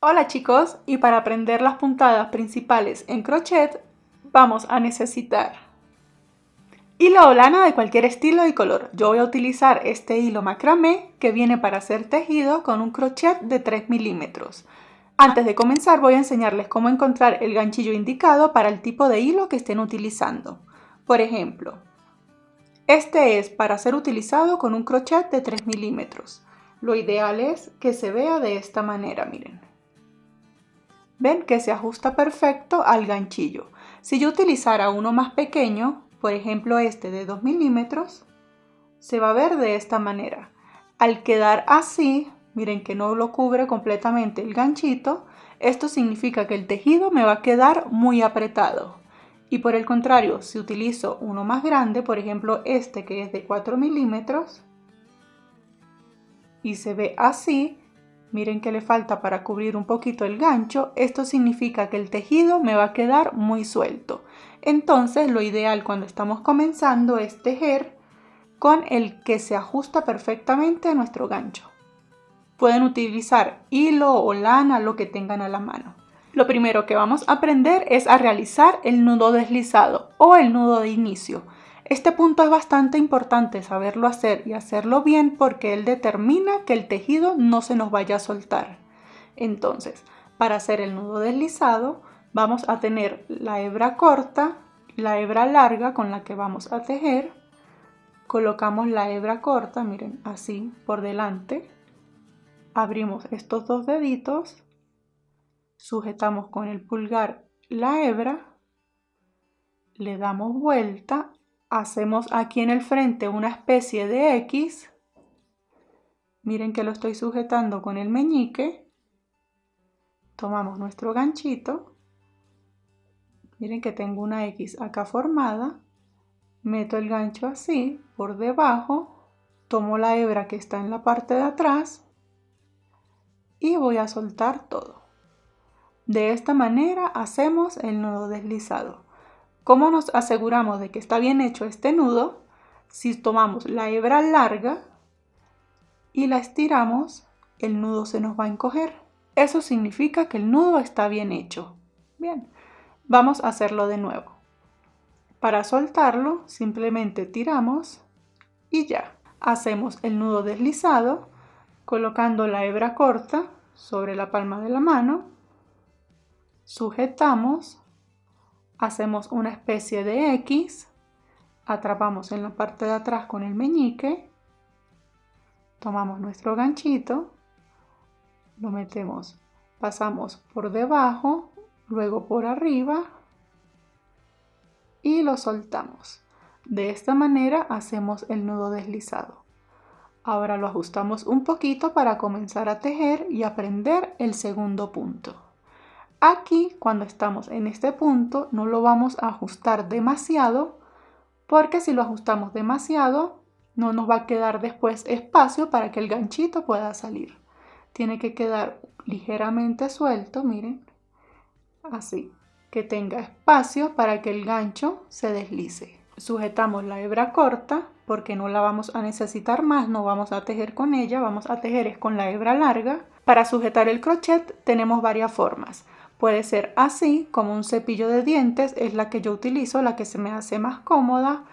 Hola chicos, y para aprender las puntadas principales en crochet vamos a necesitar hilo o lana de cualquier estilo y color. Yo voy a utilizar este hilo macramé que viene para ser tejido con un crochet de 3 milímetros. Antes de comenzar voy a enseñarles cómo encontrar el ganchillo indicado para el tipo de hilo que estén utilizando. Por ejemplo, este es para ser utilizado con un crochet de 3 milímetros. Lo ideal es que se vea de esta manera, miren. Ven que se ajusta perfecto al ganchillo. Si yo utilizara uno más pequeño, por ejemplo este de 2 milímetros, se va a ver de esta manera. Al quedar así, miren que no lo cubre completamente el ganchito, esto significa que el tejido me va a quedar muy apretado. Y por el contrario, si utilizo uno más grande, por ejemplo este que es de 4 milímetros, y se ve así, miren que le falta para cubrir un poquito el gancho, esto significa que el tejido me va a quedar muy suelto. Entonces lo ideal cuando estamos comenzando es tejer con el que se ajusta perfectamente a nuestro gancho. Pueden utilizar hilo o lana, lo que tengan a la mano. Lo primero que vamos a aprender es a realizar el nudo deslizado o el nudo de inicio. Este punto es bastante importante saberlo hacer y hacerlo bien porque él determina que el tejido no se nos vaya a soltar. Entonces, para hacer el nudo deslizado vamos a tener la hebra corta, la hebra larga con la que vamos a tejer. Colocamos la hebra corta, miren, así por delante. Abrimos estos dos deditos, sujetamos con el pulgar la hebra, le damos vuelta. Hacemos aquí en el frente una especie de X. Miren que lo estoy sujetando con el meñique. Tomamos nuestro ganchito. Miren que tengo una X acá formada. Meto el gancho así por debajo. Tomo la hebra que está en la parte de atrás. Y voy a soltar todo. De esta manera hacemos el nudo deslizado. ¿Cómo nos aseguramos de que está bien hecho este nudo? Si tomamos la hebra larga y la estiramos, el nudo se nos va a encoger. Eso significa que el nudo está bien hecho. Bien, vamos a hacerlo de nuevo. Para soltarlo, simplemente tiramos y ya. Hacemos el nudo deslizado colocando la hebra corta sobre la palma de la mano. Sujetamos. Hacemos una especie de X, atrapamos en la parte de atrás con el meñique, tomamos nuestro ganchito, lo metemos, pasamos por debajo, luego por arriba y lo soltamos. De esta manera hacemos el nudo deslizado. Ahora lo ajustamos un poquito para comenzar a tejer y aprender el segundo punto. Aquí, cuando estamos en este punto, no lo vamos a ajustar demasiado, porque si lo ajustamos demasiado, no nos va a quedar después espacio para que el ganchito pueda salir. Tiene que quedar ligeramente suelto, miren, así, que tenga espacio para que el gancho se deslice. Sujetamos la hebra corta, porque no la vamos a necesitar más, no vamos a tejer con ella, vamos a tejer es con la hebra larga. Para sujetar el crochet tenemos varias formas. Puede ser así, como un cepillo de dientes, es la que yo utilizo, la que se me hace más cómoda,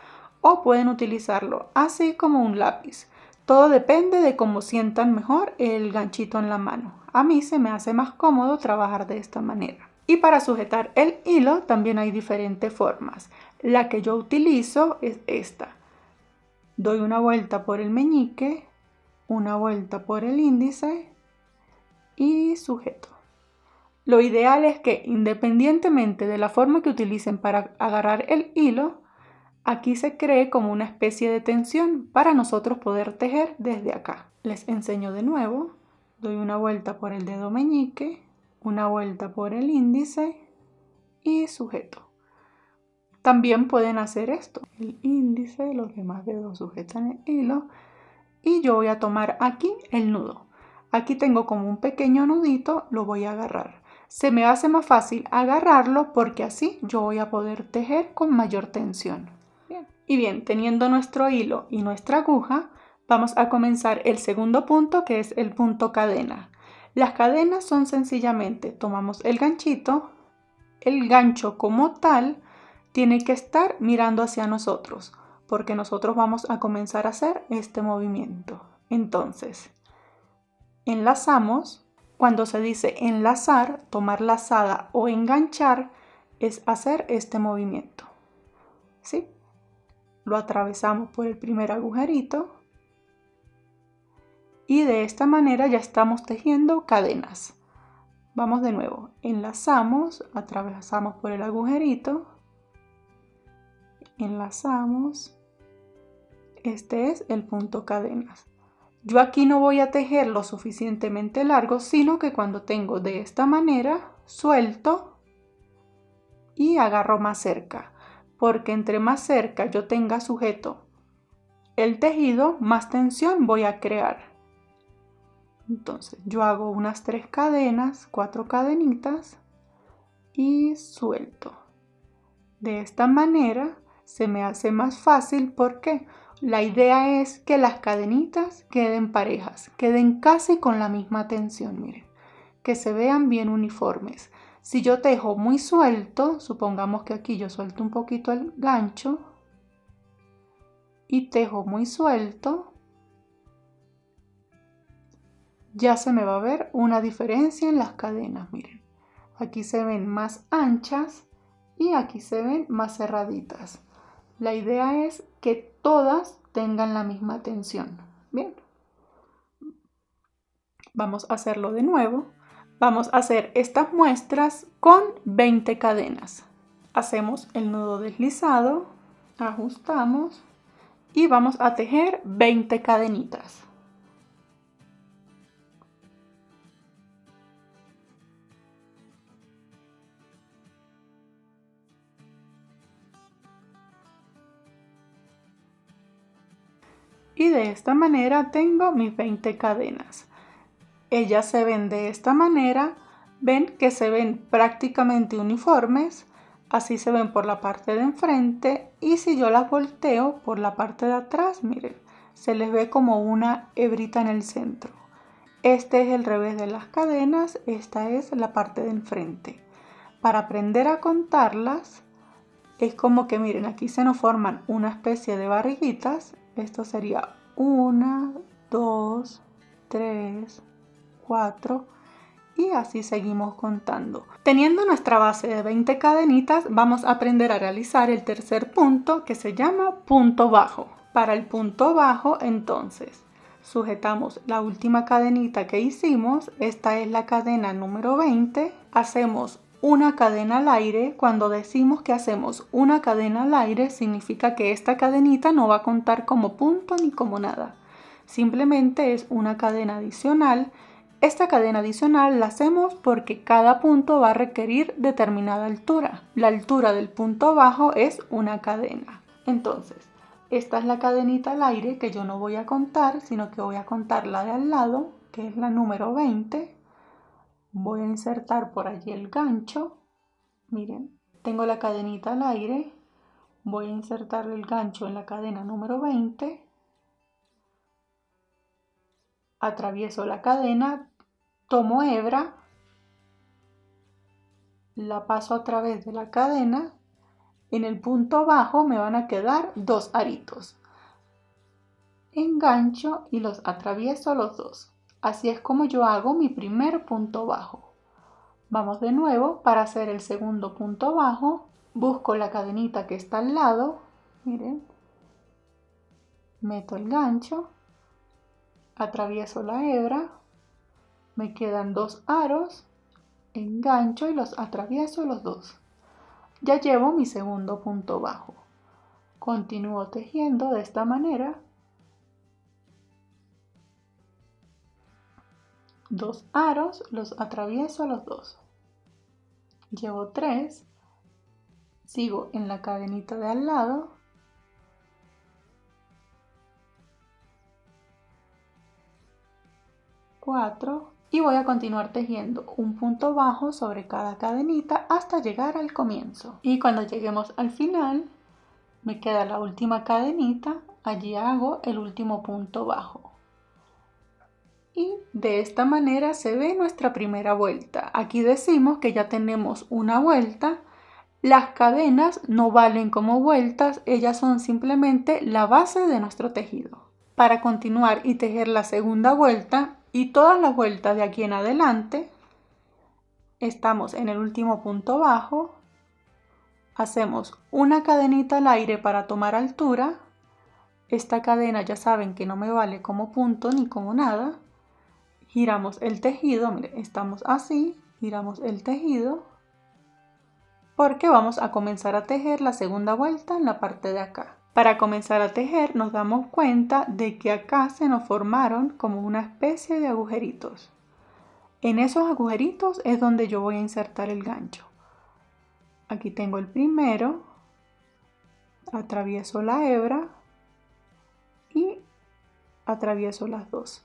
o pueden utilizarlo así como un lápiz. Todo depende de cómo sientan mejor el ganchito en la mano. A mí se me hace más cómodo trabajar de esta manera. Y para sujetar el hilo también hay diferentes formas. La que yo utilizo es esta. Doy una vuelta por el meñique, una vuelta por el índice y sujeto. Lo ideal es que independientemente de la forma que utilicen para agarrar el hilo, aquí se cree como una especie de tensión para nosotros poder tejer desde acá. Les enseño de nuevo. Doy una vuelta por el dedo meñique, una vuelta por el índice y sujeto. También pueden hacer esto. El índice, los demás dedos sujetan el hilo y yo voy a tomar aquí el nudo. Aquí tengo como un pequeño nudito, lo voy a agarrar. Se me hace más fácil agarrarlo porque así yo voy a poder tejer con mayor tensión. Bien. Y bien, teniendo nuestro hilo y nuestra aguja, vamos a comenzar el segundo punto, que es el punto cadena. Las cadenas son sencillamente, tomamos el ganchito, el gancho como tal tiene que estar mirando hacia nosotros, porque nosotros vamos a comenzar a hacer este movimiento. Entonces, enlazamos. Cuando se dice enlazar, tomar lazada o enganchar, es hacer este movimiento. ¿Sí? Lo atravesamos por el primer agujerito y de esta manera ya estamos tejiendo cadenas. Vamos de nuevo, enlazamos, atravesamos por el agujerito, enlazamos, este es el punto cadenas. Yo aquí no voy a tejer lo suficientemente largo, sino que cuando tengo de esta manera, suelto y agarro más cerca, porque entre más cerca yo tenga sujeto el tejido, más tensión voy a crear. Entonces yo hago unas 3 cadenas, 4 cadenitas y suelto. De esta manera se me hace más fácil porque la idea es que las cadenitas queden parejas, queden casi con la misma tensión, miren, que se vean bien uniformes. Si yo tejo muy suelto, supongamos que aquí yo suelto un poquito el gancho y tejo muy suelto, ya se me va a ver una diferencia en las cadenas, miren. Aquí se ven más anchas y aquí se ven más cerraditas. La idea es que todas tengan la misma tensión. Bien, vamos a hacerlo de nuevo. Vamos a hacer estas muestras con 20 cadenas. Hacemos el nudo deslizado, ajustamos y vamos a tejer 20 cadenitas. Y de esta manera tengo mis 20 cadenas. Ellas se ven de esta manera, ven que se ven prácticamente uniformes, así se ven por la parte de enfrente y si yo las volteo por la parte de atrás, miren, se les ve como una hebrita en el centro. Este es el revés de las cadenas, esta es la parte de enfrente. Para aprender a contarlas, es como que miren, aquí se nos forman una especie de barriguitas. Esto sería 1, 2, 3, 4 y así seguimos contando. Teniendo nuestra base de 20 cadenitas, vamos a aprender a realizar el tercer punto que se llama punto bajo. Para el punto bajo, entonces, sujetamos la última cadenita que hicimos. Esta es la cadena número 20. Hacemos una cadena al aire. Cuando decimos que hacemos una cadena al aire, significa que esta cadenita no va a contar como punto ni como nada. Simplemente es una cadena adicional. Esta cadena adicional la hacemos porque cada punto va a requerir determinada altura. La altura del punto bajo es una cadena. Entonces, esta es la cadenita al aire que yo no voy a contar, sino que voy a contar la de al lado, que es la número 20. Voy a insertar por allí el gancho. Miren, tengo la cadenita al aire. Voy a insertar el gancho en la cadena número 20. Atravieso la cadena, tomo hebra, la paso a través de la cadena. En el punto bajo me van a quedar 2 aritos. Engancho y los atravieso los dos. Así es como yo hago mi primer punto bajo. Vamos de nuevo para hacer el segundo punto bajo. Busco la cadenita que está al lado. Miren. Meto el gancho. Atravieso la hebra. Me quedan 2 aros. Engancho y los atravieso los dos. Ya llevo mi segundo punto bajo. Continúo tejiendo de esta manera. 2 aros, los atravieso los dos. Llevo 3. Sigo en la cadenita de al lado. 4 y voy a continuar tejiendo un punto bajo sobre cada cadenita hasta llegar al comienzo. Y cuando lleguemos al final, me queda la última cadenita, allí hago el último punto bajo. Y de esta manera se ve nuestra primera vuelta. Aquí decimos que ya tenemos una vuelta. Las cadenas no valen como vueltas, ellas son simplemente la base de nuestro tejido. Para continuar y tejer la segunda vuelta y todas las vueltas de aquí en adelante, estamos en el último punto bajo, hacemos una cadenita al aire para tomar altura. Esta cadena ya saben que no me vale como punto ni como nada. Giramos el tejido, miren, estamos así, giramos el tejido porque vamos a comenzar a tejer la segunda vuelta en la parte de acá. Para comenzar a tejer nos damos cuenta de que acá se nos formaron como una especie de agujeritos. En esos agujeritos es donde yo voy a insertar el gancho. Aquí tengo el primero, atravieso la hebra y atravieso las dos.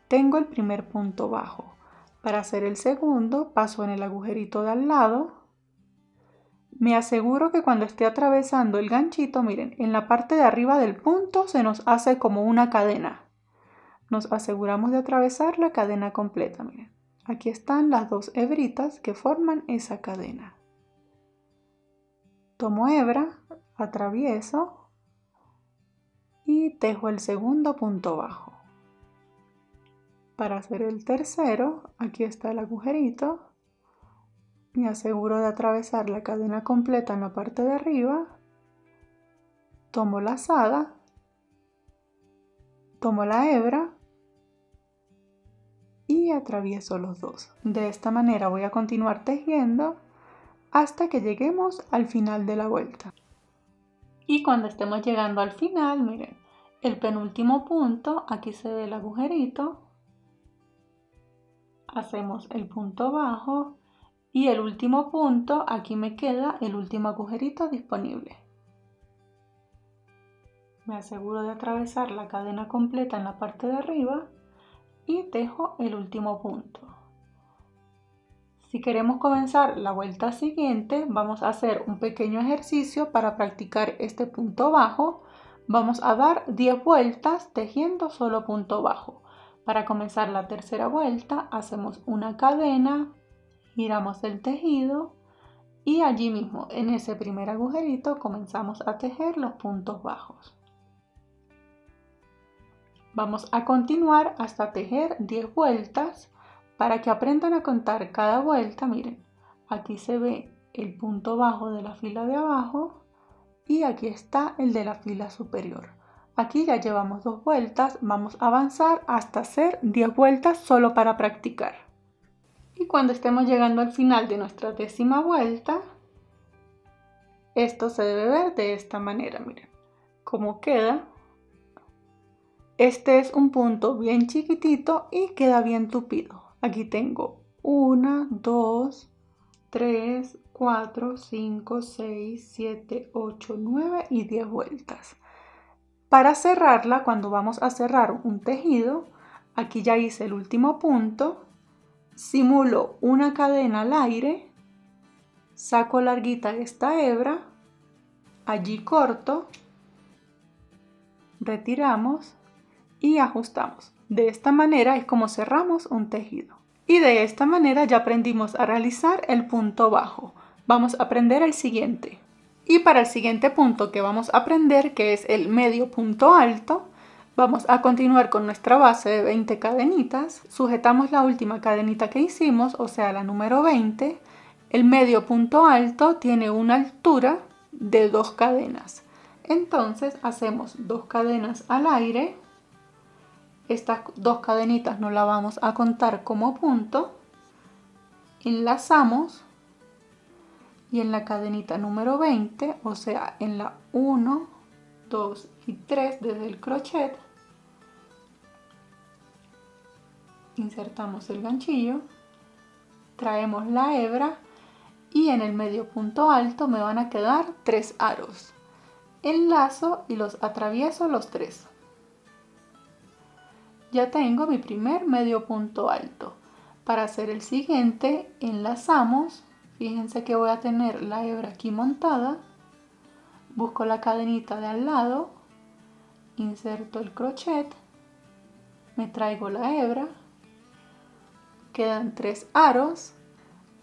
Tengo el primer punto bajo. Para hacer el segundo, paso en el agujerito de al lado. Me aseguro que cuando esté atravesando el ganchito, miren, en la parte de arriba del punto se nos hace como una cadena. Nos aseguramos de atravesar la cadena completa, miren. Aquí están las dos hebritas que forman esa cadena. Tomo hebra, atravieso y tejo el segundo punto bajo. Para hacer el tercero, aquí está el agujerito. Me aseguro de atravesar la cadena completa en la parte de arriba. Tomo lazada, tomo la hebra y atravieso los dos. De esta manera voy a continuar tejiendo hasta que lleguemos al final de la vuelta. Y cuando estemos llegando al final, miren, el penúltimo punto, aquí se ve el agujerito. Hacemos el punto bajo y el último punto, aquí me queda el último agujerito disponible. Me aseguro de atravesar la cadena completa en la parte de arriba y tejo el último punto. Si queremos comenzar la vuelta siguiente, vamos a hacer un pequeño ejercicio para practicar este punto bajo. Vamos a dar 10 vueltas tejiendo solo punto bajo. Para comenzar la tercera vuelta, hacemos una cadena, giramos el tejido y allí mismo, en ese primer agujerito, comenzamos a tejer los puntos bajos. Vamos a continuar hasta tejer 10 vueltas. Para que aprendan a contar cada vuelta, miren, aquí se ve el punto bajo de la fila de abajo y aquí está el de la fila superior. Aquí ya llevamos 2 vueltas, vamos a avanzar hasta hacer 10 vueltas solo para practicar. Y cuando estemos llegando al final de nuestra 10ª vuelta, esto se debe ver de esta manera, miren, cómo queda. Este es un punto bien chiquitito y queda bien tupido. Aquí tengo 1, 2, 3, 4, 5, 6, 7, 8, 9 y 10 vueltas. Para cerrarla, cuando vamos a cerrar un tejido, aquí ya hice el último punto, simulo una cadena al aire, saco larguita esta hebra, allí corto, retiramos y ajustamos. De esta manera es como cerramos un tejido. Y de esta manera ya aprendimos a realizar el punto bajo. Vamos a aprender el siguiente. Y para el siguiente punto que vamos a aprender, que es el medio punto alto, vamos a continuar con nuestra base de 20 cadenitas. Sujetamos la última cadenita que hicimos, o sea la número 20. El medio punto alto tiene una altura de 2 cadenas. Entonces hacemos 2 cadenas al aire. Estas 2 cadenitas no las vamos a contar como punto. Enlazamos y en la cadenita número 20, o sea en la 1, 2 y 3 desde el crochet, insertamos el ganchillo, traemos la hebra y en el medio punto alto me van a quedar 3 aros. Enlazo y los atravieso los 3. Ya tengo mi primer medio punto alto. Para hacer el siguiente, enlazamos. Fíjense que voy a tener la hebra aquí montada. Busco la cadenita de al lado. Inserto el crochet. Me traigo la hebra quedan 3 aros,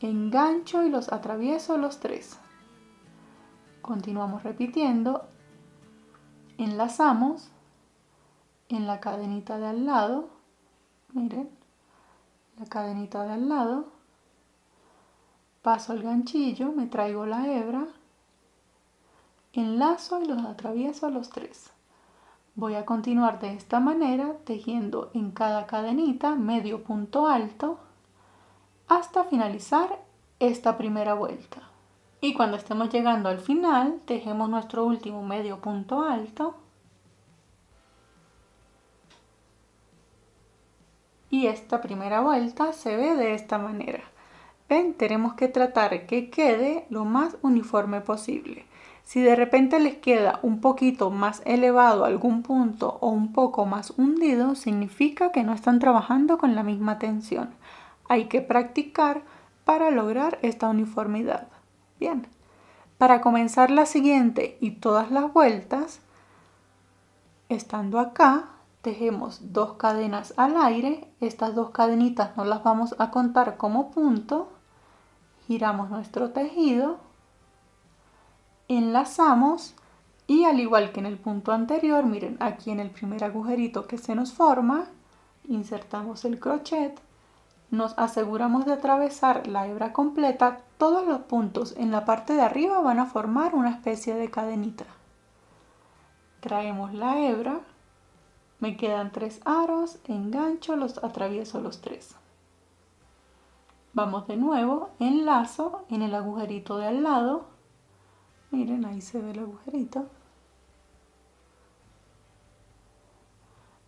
engancho y los atravieso los 3. Continuamos repitiendo, enlazamos en la cadenita de al lado, miren, la cadenita de al lado, paso el ganchillo, me traigo la hebra, enlazo y los atravieso los 3. Voy a continuar de esta manera tejiendo en cada cadenita medio punto alto hasta finalizar esta primera vuelta. Y cuando estemos llegando al final, tejemos nuestro último medio punto alto. Y esta primera vuelta se ve de esta manera. ¿Ven? Tenemos que tratar que quede lo más uniforme posible. Si de repente les queda un poquito más elevado algún punto o un poco más hundido, significa que no están trabajando con la misma tensión. Hay que practicar para lograr esta uniformidad. Bien, para comenzar la siguiente y todas las vueltas, estando acá, tejemos 2 cadenas al aire. Estas 2 cadenitas no las vamos a contar como punto. Giramos nuestro tejido, enlazamos y al igual que en el punto anterior, miren aquí en el primer agujerito que se nos forma, insertamos el crochet, nos aseguramos de atravesar la hebra completa. Todos los puntos en la parte de arriba van a formar una especie de cadenita. Traemos la hebra, me quedan 3 aros, engancho, los atravieso los 3. Vamos de nuevo, enlazo en el agujerito de al lado. Miren, ahí se ve el agujerito.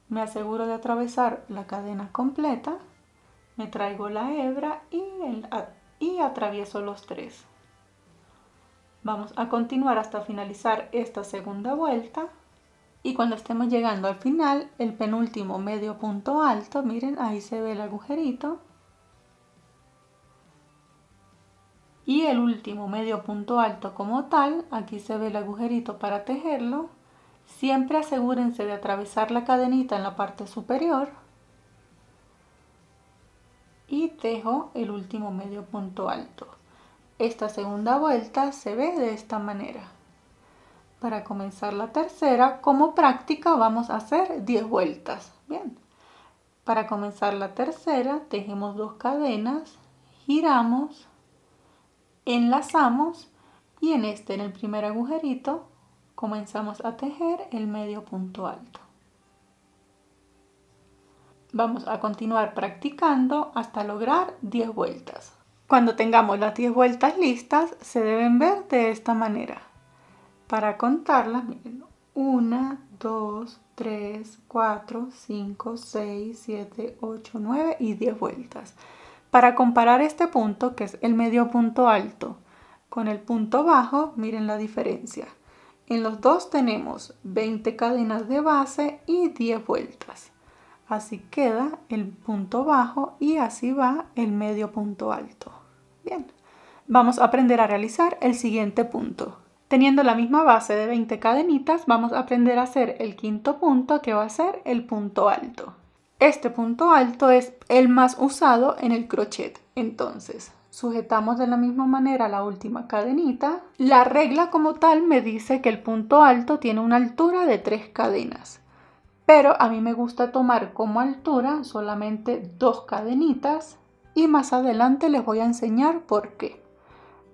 Me aseguro de atravesar la cadena completa. Me traigo la hebra y atravieso los 3. Vamos a continuar hasta finalizar esta segunda vuelta. Y cuando estemos llegando al final, el penúltimo medio punto alto, miren, ahí se ve el agujerito. Y el último medio punto alto como tal, aquí se ve el agujerito para tejerlo. Siempre asegúrense de atravesar la cadenita en la parte superior. Y tejo el último medio punto alto. Esta segunda vuelta se ve de esta manera. Para comenzar la tercera, como práctica vamos a hacer 10 vueltas. Bien. Para comenzar la tercera, tejemos 2 cadenas, giramos, enlazamos y en el primer agujerito, comenzamos a tejer el medio punto alto. Vamos a continuar practicando hasta lograr 10 vueltas. Cuando tengamos las 10 vueltas listas, se deben ver de esta manera. Para contarlas, miren, 1, 2, 3, 4, 5, 6, 7, 8, 9 y 10 vueltas. Para comparar este punto, que es el medio punto alto, con el punto bajo, miren la diferencia. En los dos tenemos 20 cadenas de base y 10 vueltas. Así queda el punto bajo y así va el medio punto alto. Bien, vamos a aprender a realizar el siguiente punto. Teniendo la misma base de 20 cadenitas, vamos a aprender a hacer el quinto punto, que va a ser el punto alto. Este punto alto es el más usado en el crochet. Entonces, sujetamos de la misma manera la última cadenita. La regla como tal me dice que el punto alto tiene una altura de 3 cadenas. Pero a mí me gusta tomar como altura solamente 2 cadenitas y más adelante les voy a enseñar por qué.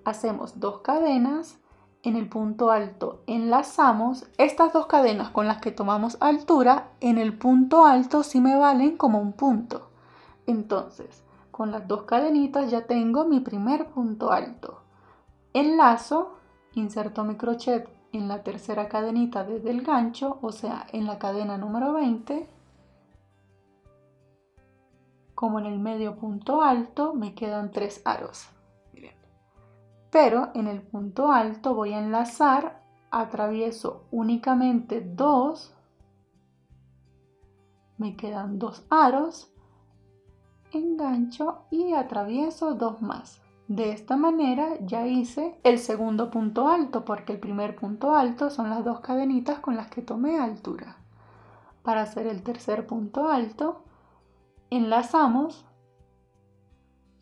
Hacemos 2 cadenas, en el punto alto enlazamos. Estas 2 cadenas con las que tomamos altura, en el punto alto sí me valen como un punto. Entonces, con las 2 cadenitas ya tengo mi primer punto alto. Enlazo, inserto mi crochet en la tercera cadenita desde el gancho, o sea, en la cadena número 20. Como en el medio punto alto me quedan 3 aros. Miren. Pero en el punto alto voy a enlazar, atravieso únicamente 2, me quedan 2 aros, engancho y atravieso 2 más. De esta manera ya hice el segundo punto alto, porque el primer punto alto son las 2 cadenitas con las que tomé altura. Para hacer el tercer punto alto, enlazamos,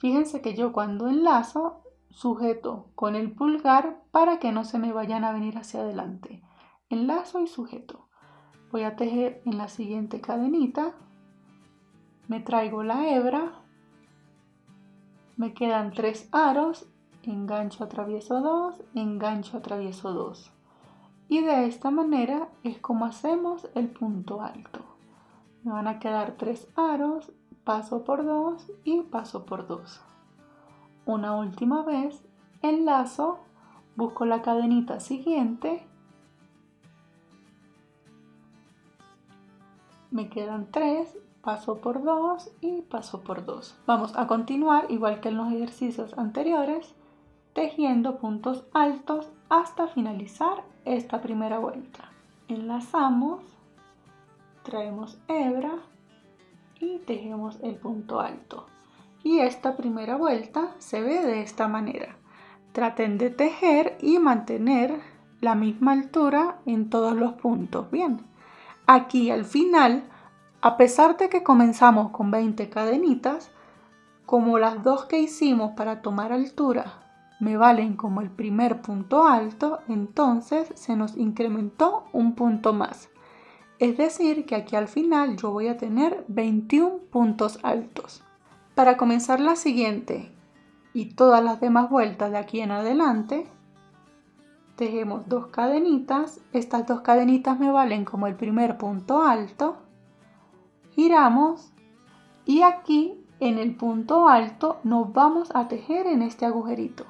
Fíjense que yo cuando enlazo sujeto con el pulgar para que no se me vayan a venir hacia adelante. Enlazo y sujeto. Voy a tejer en la siguiente cadenita. Me traigo la hebra. Me quedan 3 aros. Engancho, atravieso 2, engancho, atravieso 2. Y de esta manera es como hacemos el punto alto. Me van a quedar 3 aros, paso por 2 y paso por 2. Una última vez, enlazo, busco la cadenita siguiente, me quedan 3, paso por 2 y paso por 2. Vamos a continuar igual que en los ejercicios anteriores, tejiendo puntos altos hasta finalizar esta primera vuelta. Enlazamos, traemos hebra y tejemos el punto alto. Y esta primera vuelta se ve de esta manera. Traten de tejer y mantener la misma altura en todos los puntos. Bien, aquí al final, a pesar de que comenzamos con 20 cadenitas, como las dos que hicimos para tomar altura me valen como el primer punto alto, entonces se nos incrementó un punto más. Es decir, que aquí al final yo voy a tener 21 puntos altos. Para comenzar la siguiente y todas las demás vueltas de aquí en adelante, tejemos 2 cadenitas. Estas 2 cadenitas me valen como el primer punto alto. Giramos y aquí en el punto alto nos vamos a tejer en este agujerito.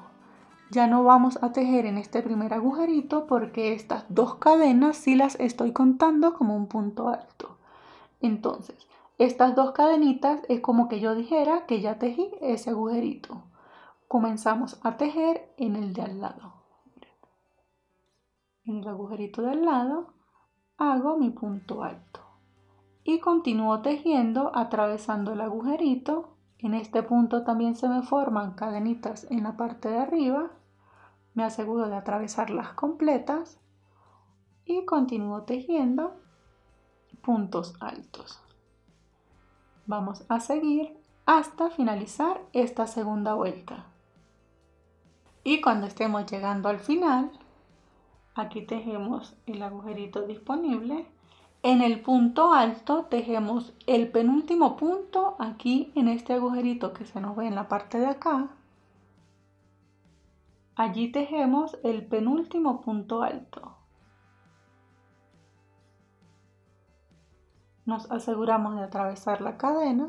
Ya no vamos a tejer en este primer agujerito porque estas 2 cadenas sí las estoy contando como un punto alto. Entonces, estas 2 cadenitas es como que yo dijera que ya tejí ese agujerito. Comenzamos a tejer en el de al lado. En el agujerito de al lado hago mi punto alto. Y continúo tejiendo atravesando el agujerito. En este punto también se me forman cadenitas en la parte de arriba. Me aseguro de atravesarlas completas y continúo tejiendo puntos altos. Vamos a seguir hasta finalizar esta segunda vuelta. Y cuando estemos llegando al final, aquí tejemos el agujerito disponible. En el punto alto tejemos el penúltimo punto aquí en este agujerito que se nos ve en la parte de acá. Allí tejemos el penúltimo punto alto. Nos aseguramos de atravesar la cadena.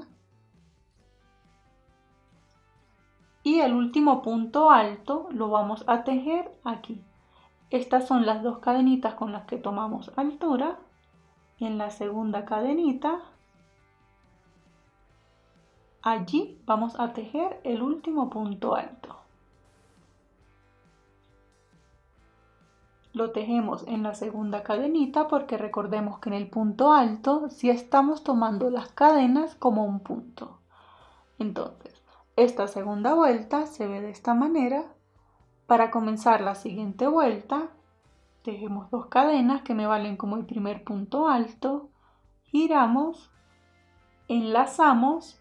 Y el último punto alto lo vamos a tejer aquí. Estas son las 2 cadenitas con las que tomamos altura. En la segunda cadenita, allí vamos a tejer el último punto alto. Lo tejemos en la segunda cadenita porque recordemos que en el punto alto sí estamos tomando las cadenas como un punto. Entonces, esta segunda vuelta se ve de esta manera. Para comenzar la siguiente vuelta, tejemos 2 cadenas que me valen como el primer punto alto, giramos, enlazamos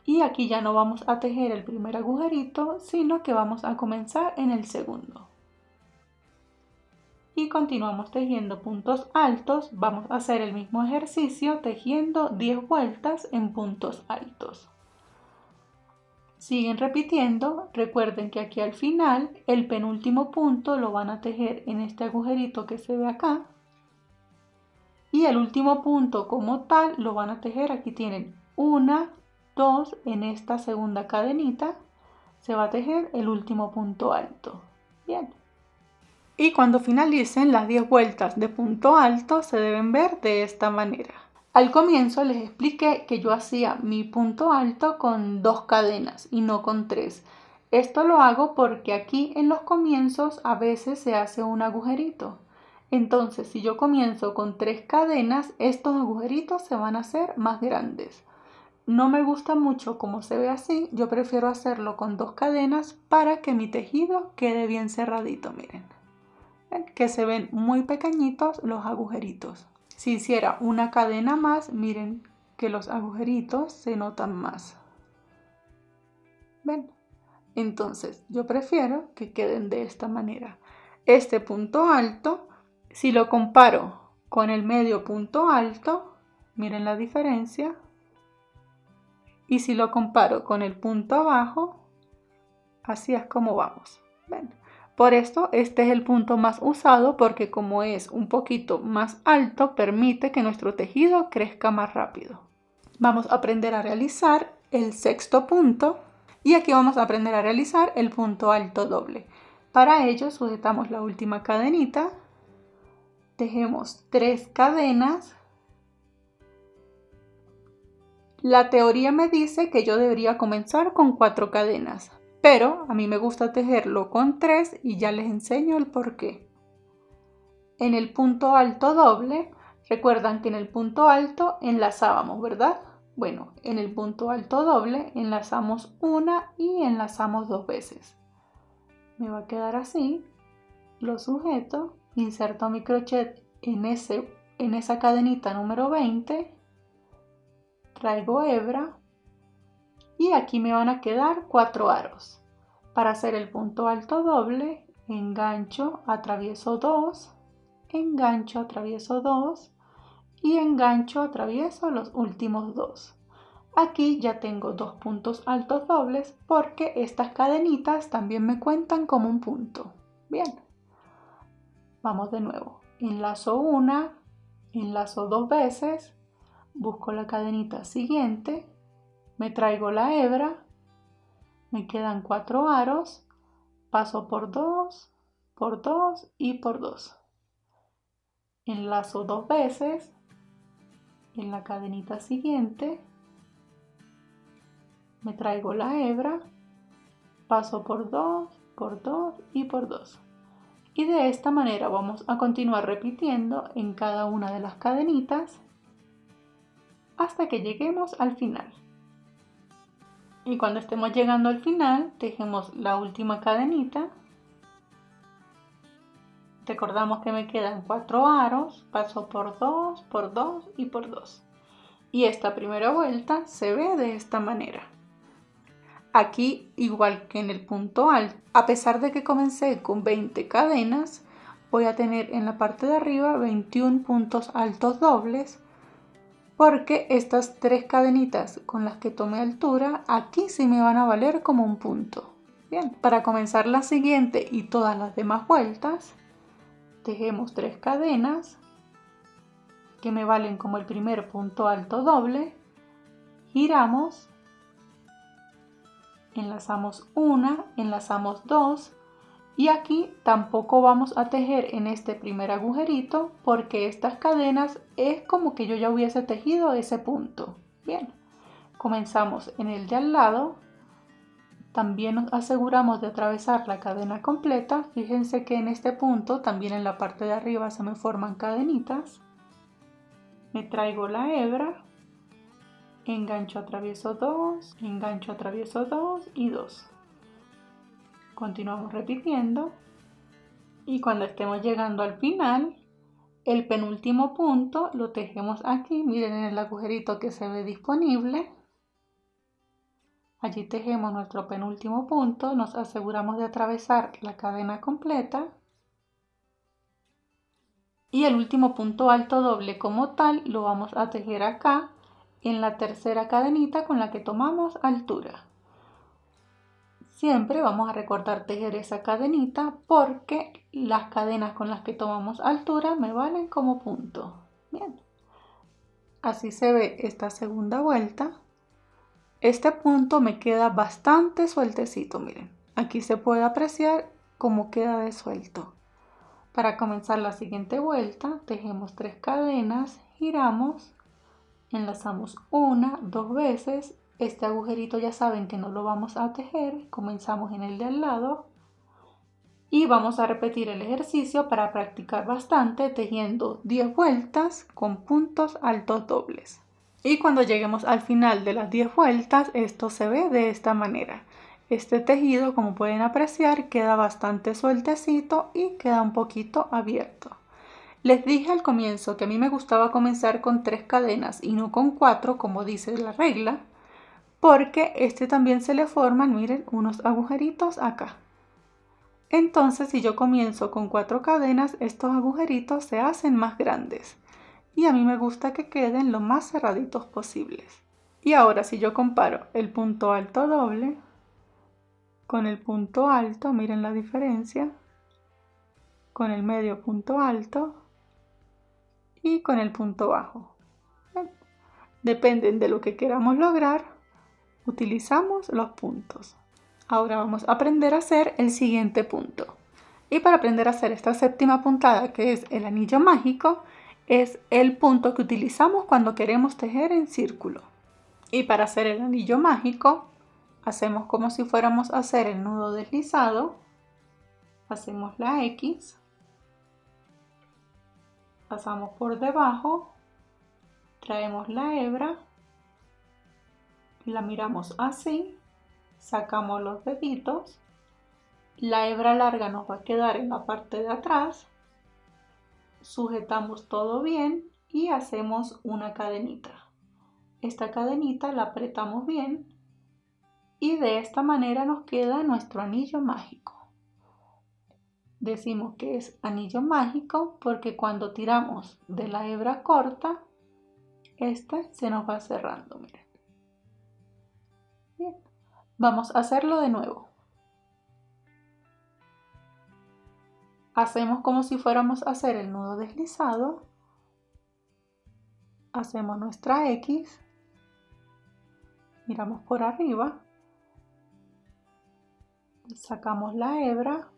y aquí ya no vamos a tejer el primer agujerito, sino que vamos a comenzar en el segundo. Y continuamos tejiendo puntos altos. Vamos a hacer el mismo ejercicio tejiendo 10 vueltas en puntos altos. Siguen repitiendo. Recuerden que aquí al final el penúltimo punto lo van a tejer en este agujerito que se ve acá. Y el último punto como tal lo van a tejer. Aquí tienen 1, 2 en esta segunda cadenita. Se va a tejer el último punto alto. Bien. Y cuando finalicen las 10 vueltas de punto alto se deben ver de esta manera. Al comienzo les expliqué que yo hacía mi punto alto con 2 cadenas y no con 3. Esto lo hago porque aquí en los comienzos a veces se hace un agujerito. Entonces si yo comienzo con 3 cadenas, estos agujeritos se van a hacer más grandes. No me gusta mucho como se ve así, yo prefiero hacerlo con 2 cadenas para que mi tejido quede bien cerradito, miren. Que se ven muy pequeñitos los agujeritos. Si hiciera una cadena más, miren que los agujeritos se notan más. ¿Ven? Entonces yo prefiero que queden de esta manera. Este punto alto, si lo comparo con el medio punto alto, miren la diferencia. Y si lo comparo con el punto abajo, así es como vamos. ¿Ven? Por esto este es el punto más usado porque como es un poquito más alto, permite que nuestro tejido crezca más rápido. Vamos a aprender a realizar el sexto punto y aquí vamos a aprender a realizar el punto alto doble. Para ello sujetamos la última cadenita, tejemos 3 cadenas. La teoría me dice que yo debería comenzar con 4 cadenas, pero a mí me gusta tejerlo con 3 y ya les enseño el por qué. En el punto alto doble, recuerdan que en el punto alto enlazábamos, ¿verdad? Bueno, en el punto alto doble enlazamos una y enlazamos 2 veces. Me va a quedar así, lo sujeto, inserto mi crochet en esa cadenita número 20, traigo hebra y aquí me van a quedar 4 aros. Para hacer el punto alto doble, engancho, atravieso 2, engancho, atravieso 2 y engancho, atravieso los últimos 2. Aquí ya tengo 2 puntos altos dobles porque estas cadenitas también me cuentan como un punto. Bien, vamos de nuevo. Enlazo una, enlazo 2 veces, busco la cadenita siguiente, me traigo la hebra, me quedan 4 aros, paso por 2 y por 2. Enlazo 2 veces en la cadenita siguiente, me traigo la hebra, paso por 2 y por 2. Y de esta manera vamos a continuar repitiendo en cada una de las cadenitas hasta que lleguemos al final. Y cuando estemos llegando al final, tejemos la última cadenita. Recordamos que me quedan 4 aros, paso por 2 y por 2. Y esta primera vuelta se ve de esta manera. Aquí, igual que en el punto alto, a pesar de que comencé con 20 cadenas, voy a tener en la parte de arriba 21 puntos altos dobles, porque estas 3 cadenitas con las que tomé altura, aquí sí me van a valer como un punto. Bien, para comenzar la siguiente y todas las demás vueltas, tejemos 3 cadenas que me valen como el primer punto alto doble, giramos, enlazamos una, enlazamos 2 y aquí tampoco vamos a tejer en este primer agujerito porque estas cadenas es como que yo ya hubiese tejido ese punto. Bien, comenzamos en el de al lado, también nos aseguramos de atravesar la cadena completa. Fíjense que en este punto también en la parte de arriba se me forman cadenitas. Me traigo la hebra, engancho, atravieso 2, engancho, atravieso 2 y 2. Continuamos repitiendo y cuando estemos llegando al final, el penúltimo punto lo tejemos aquí. Miren en el agujerito que se ve disponible. Allí tejemos nuestro penúltimo punto, nos aseguramos de atravesar la cadena completa. Y el último punto alto doble como tal lo vamos a tejer acá en la tercera cadenita con la que tomamos altura. Siempre vamos a recordar tejer esa cadenita porque las cadenas con las que tomamos altura me valen como punto. Bien, así se ve esta segunda vuelta. Este punto me queda bastante sueltecito, miren. Aquí se puede apreciar cómo queda de suelto. Para comenzar la siguiente vuelta, tejemos 3 cadenas, giramos, enlazamos una, 2 veces. Este agujerito ya saben que no lo vamos a tejer, comenzamos en el de al lado y vamos a repetir el ejercicio para practicar bastante tejiendo 10 vueltas con puntos altos dobles. Y cuando lleguemos al final de las 10 vueltas, esto se ve de esta manera. Este tejido, como pueden apreciar, queda bastante sueltecito y queda un poquito abierto. Les dije al comienzo que a mí me gustaba comenzar con 3 cadenas y no con 4, como dice la regla, porque este también se le forman, miren, unos agujeritos acá. Entonces, si yo comienzo con 4 cadenas, estos agujeritos se hacen más grandes. Y a mí me gusta que queden lo más cerraditos posibles. Y ahora, si yo comparo el punto alto doble con el punto alto, miren la diferencia, con el medio punto alto y con el punto bajo. Dependen de lo que queramos lograr, utilizamos los puntos. Ahora vamos a aprender a hacer el siguiente punto. Y para aprender a hacer esta séptima puntada, que es el anillo mágico, es el punto que utilizamos cuando queremos tejer en círculo. Y para hacer el anillo mágico, hacemos como si fuéramos a hacer el nudo deslizado. Hacemos la X, pasamos por debajo, traemos la hebra, la miramos así, sacamos los deditos, la hebra larga nos va a quedar en la parte de atrás, sujetamos todo bien y hacemos una cadenita. Esta cadenita la apretamos bien y de esta manera nos queda nuestro anillo mágico. Decimos que es anillo mágico porque cuando tiramos de la hebra corta, este se nos va cerrando, miren. Bien, vamos a hacerlo de nuevo. Hacemos como si fuéramos a hacer el nudo deslizado. Hacemos nuestra X. Miramos por arriba. Sacamos la hebra.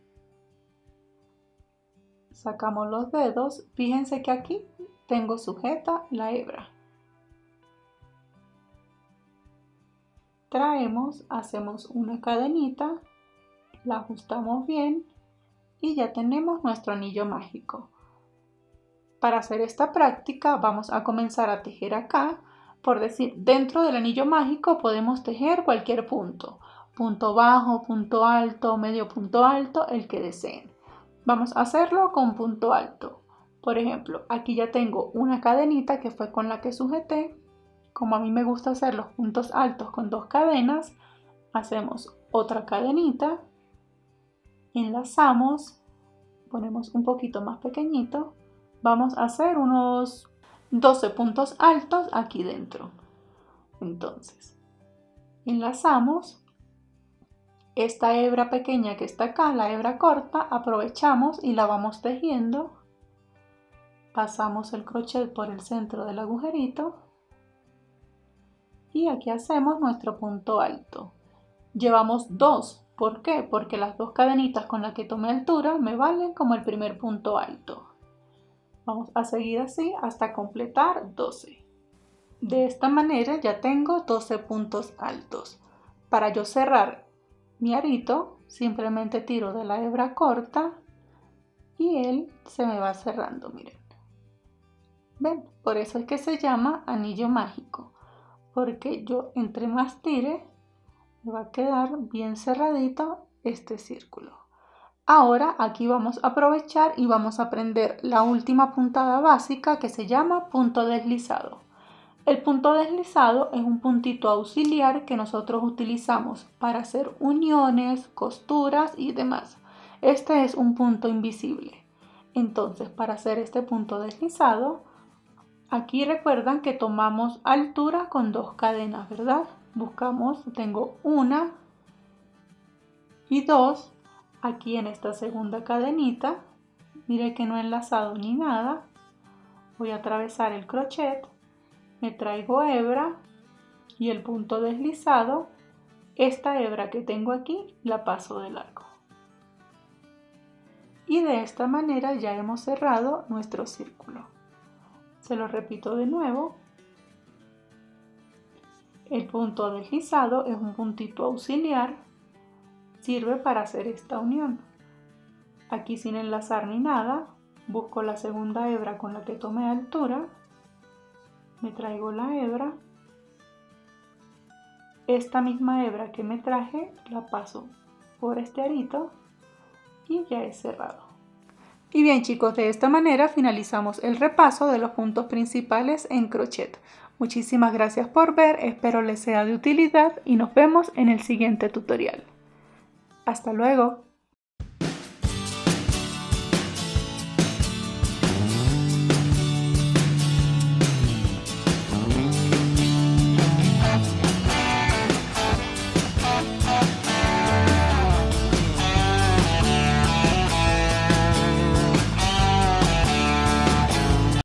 Sacamos los dedos. Fíjense que aquí tengo sujeta la hebra. Traemos, hacemos una cadenita, la ajustamos bien y ya tenemos nuestro anillo mágico. Para hacer esta práctica vamos a comenzar a tejer acá. Por decir, dentro del anillo mágico podemos tejer cualquier punto. Punto bajo, punto alto, medio punto alto, el que deseen. Vamos a hacerlo con punto alto. Por ejemplo, aquí ya tengo una cadenita que fue con la que sujeté. Como a mí me gusta hacer los puntos altos con 2 cadenas, hacemos otra cadenita, enlazamos, ponemos un poquito más pequeñito, vamos a hacer unos 12 puntos altos aquí dentro. Entonces, enlazamos esta hebra pequeña que está acá, la hebra corta, aprovechamos y la vamos tejiendo. Pasamos el crochet por el centro del agujerito. Y aquí hacemos nuestro punto alto. Llevamos 2. ¿Por qué? Porque las 2 cadenitas con las que tomé altura me valen como el primer punto alto. Vamos a seguir así hasta completar 12. De esta manera ya tengo 12 puntos altos. Para yo cerrar mi arito, simplemente tiro de la hebra corta y él se me va cerrando, miren. ¿Ven? Por eso es que se llama anillo mágico. Porque yo entre más tire, me va a quedar bien cerradito este círculo. Ahora aquí vamos a aprovechar y vamos a aprender la última puntada básica que se llama punto deslizado. El punto deslizado es un puntito auxiliar que nosotros utilizamos para hacer uniones, costuras y demás. Este es un punto invisible. Entonces, para hacer este punto deslizado, aquí recuerdan que tomamos altura con 2 cadenas, ¿verdad? Buscamos, tengo 1 y 2 aquí en esta segunda cadenita. Mire que no he enlazado ni nada. Voy a atravesar el crochet, me traigo hebra y el punto deslizado. Esta hebra que tengo aquí la paso de largo. Y de esta manera ya hemos cerrado nuestro círculo. Se lo repito de nuevo. El punto deslizado es un puntito auxiliar. Sirve para hacer esta unión. Aquí sin enlazar ni nada, busco la segunda hebra con la que tomé altura. Me traigo la hebra. Esta misma hebra que me traje la paso por este arito y ya he cerrado. Y bien chicos, de esta manera finalizamos el repaso de los puntos principales en crochet. Muchísimas gracias por ver, espero les sea de utilidad y nos vemos en el siguiente tutorial. Hasta luego.